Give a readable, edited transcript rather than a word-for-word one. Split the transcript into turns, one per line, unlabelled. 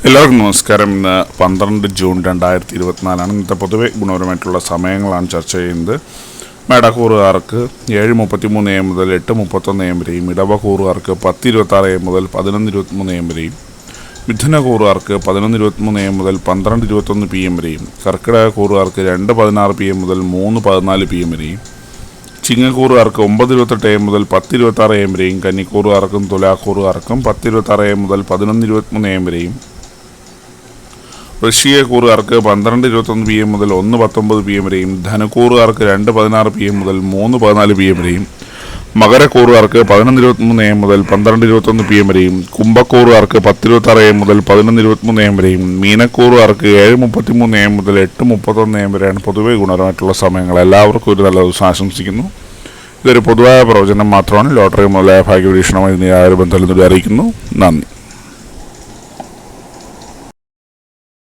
എല്ലാവർക്കും നമസ്കാരം. ഇന്ന് 12 ജൂൺ 2024 ഇന്നത്തെ പൊതുവെ ഗുണപരമായിട്ടുള്ള സമയങ്ങളാണ് ചർച്ച ചെയ്യുന്നത്. മേടക്കൂറുകാർക്ക് 7:33 AM മുതൽ 8:31 AM വരെയും, ഇടവക്കൂറുകാർക്ക് 10:26 AM മുതൽ 11:23 AM വരെയും, മിഥുനക്കൂറുകാർക്ക് 11:23 AM മുതൽ 12:21 PM വരെയും, കർക്കിടകക്കൂറുകാർക്ക് 2:16 PM മുതൽ 3:14 PM വരെയും, ചിങ്ങക്കൂറുകാർക്ക് 9:28 AM മുതൽ 10:26 AM വരെയും, കന്നിക്കൂറുകാർക്കും തുലാക്കൂറുകാർക്കും 10:26 AM മുതൽ 11:23 AM വരെയും, വൃശ്ചികക്കൂറുകാർക്ക് 12:21 PM മുതൽ 1:19 PM വരെയും, ധനുക്കൂറുകാർക്ക് 2:16 PM മുതൽ 3:14 PM വരെയും, മകരക്കൂറുകാർക്ക് 11:23 AM മുതൽ 12:21 PM വരെയും, കുംഭക്കൂറുകാർക്ക് 10:26 AM മുതൽ 11:23 AM വരെയും, മീനക്കൂറുകാർക്ക് 7:33 AM മുതൽ 8:31 AM വരെയാണ് പൊതുവെ ഗുണപരമായിട്ടുള്ള സമയങ്ങൾ. എല്ലാവർക്കും ഒരു നല്ല ദിവസം ആശംസിക്കുന്നു. ഇതൊരു പൊതുവായ പ്രവചനം മാത്രമാണ്. ലോട്ടറി മുതലായ ഭാഗ്യപരീക്ഷണമായി യാതൊരു ബന്ധമില്ലെന്ന് അറിയിക്കുന്നു. നന്ദി.